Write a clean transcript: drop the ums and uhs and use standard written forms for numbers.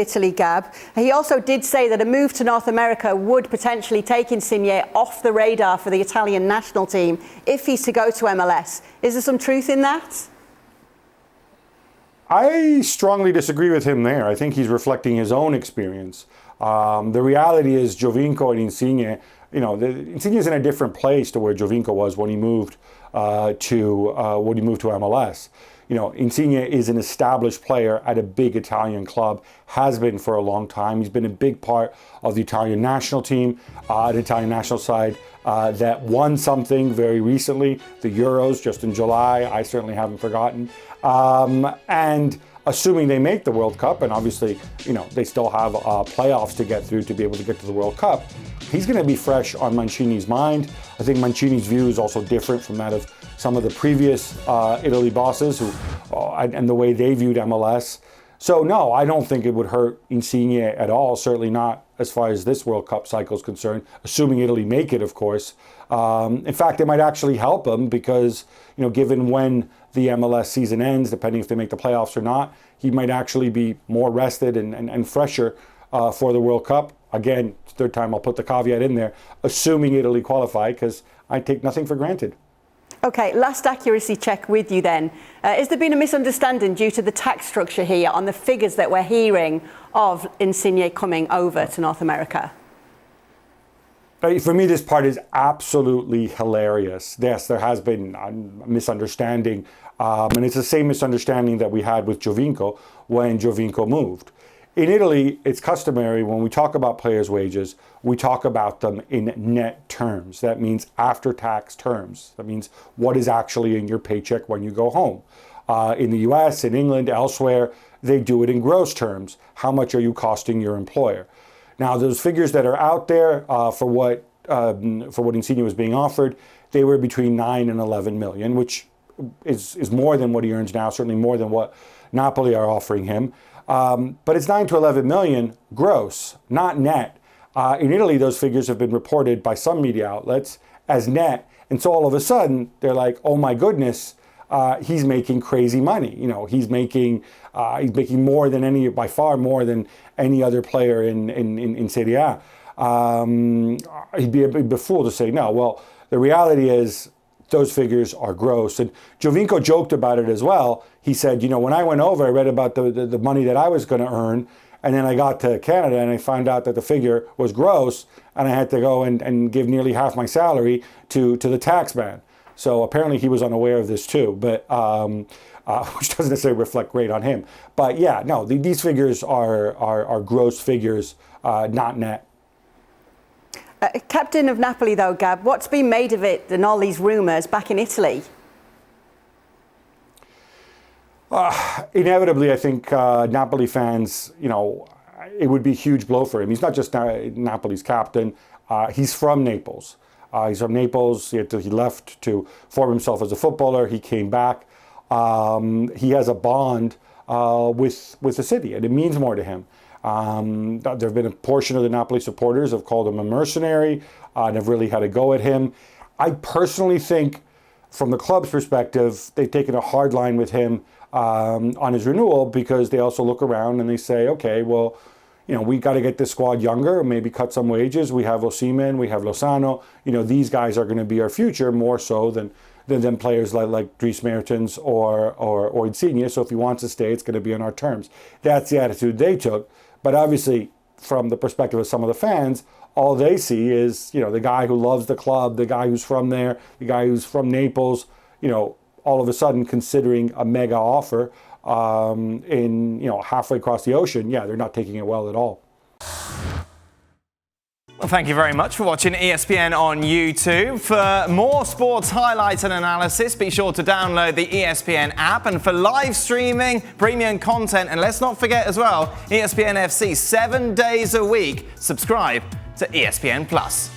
Italy, Gab. He also did say that a move to North America would potentially take Insigne off the radar for the Italian national team if he's to go to MLS. Is there some truth in that? I strongly disagree with him there. I think he's reflecting his own experience. The reality is Giovinco and Insigne, Insigne is in a different place to where Giovinco was when he moved to MLS. Insigne is an established player at a big Italian club, has been for a long time. He's been a big part of the Italian national team, the Italian national side that won something very recently, the Euros just in July. I certainly haven't forgotten. And assuming they make the World Cup, and obviously, they still have playoffs to get through to be able to get to the World Cup, he's going to be fresh on Mancini's mind. I think Mancini's view is also different from that of some of the previous Italy bosses and the way they viewed MLS. So no, I don't think it would hurt Insigne at all, certainly not as far as this World Cup cycle is concerned, assuming Italy make it, of course. In fact, it might actually help him because, given when the MLS season ends, depending if they make the playoffs or not, he might actually be more rested and fresher for the World Cup. Again, third time I'll put the caveat in there, assuming Italy qualify, because I take nothing for granted. Okay, last accuracy check with you then. Has there been a misunderstanding due to the tax structure here on the figures that we're hearing of Insigne coming over to North America? For me, this part is absolutely hilarious. Yes, there has been a misunderstanding, and it's the same misunderstanding that we had with Giovinco when Giovinco moved. In Italy, it's customary when we talk about players' wages, we talk about them in net terms. That means after-tax terms. That means what is actually in your paycheck when you go home. In the US, in England, elsewhere, they do it in gross terms. How much are you costing your employer? Now, those figures that are out there for what Insigne was being offered, they were between 9 and 11 million, which is more than what he earns now, certainly more than what Napoli are offering him. But it's 9 to 11 million gross, not net. In Italy, those figures have been reported by some media outlets as net. And so all of a sudden, they're like, oh my goodness, he's making crazy money. He's making more than by far more than any other player in Serie A. He'd be a fool to say no. Well, the reality is those figures are gross. And Giovinco joked about it as well. He said, when I went over, I read about the money that I was going to earn. And then I got to Canada and I found out that the figure was gross. And I had to go and give nearly half my salary to the tax man. So apparently he was unaware of this too, but which doesn't necessarily reflect great on him. But yeah, no, these figures are gross figures, not net. Captain of Napoli, though, Gab, what's been made of it and all these rumours back in Italy? Inevitably, I think Napoli fans, it would be a huge blow for him. He's not just Napoli's captain. He's from Naples. He's from Naples. He left to form himself as a footballer. He came back. He has a bond with the city, and it means more to him. There have been a portion of the Napoli supporters have called him a mercenary and have really had a go at him. I personally think, from the club's perspective, they've taken a hard line with him on his renewal because they also look around and they say, okay, well, we got to get this squad younger, maybe cut some wages. We have Osimhen, we have Lozano. These guys are going to be our future more so than players like Dries Mertens or Insigne. So if he wants to stay, it's going to be on our terms. That's the attitude they took. But obviously, from the perspective of some of the fans, all they see is, the guy who loves the club, the guy who's from there, the guy who's from Naples, all of a sudden considering a mega offer halfway across the ocean. Yeah, they're not taking it well at all. Well, thank you very much for watching ESPN on YouTube. For more sports highlights and analysis, be sure to download the ESPN app. And for live streaming, premium content, and let's not forget as well, ESPN FC 7 days a week. Subscribe to ESPN Plus.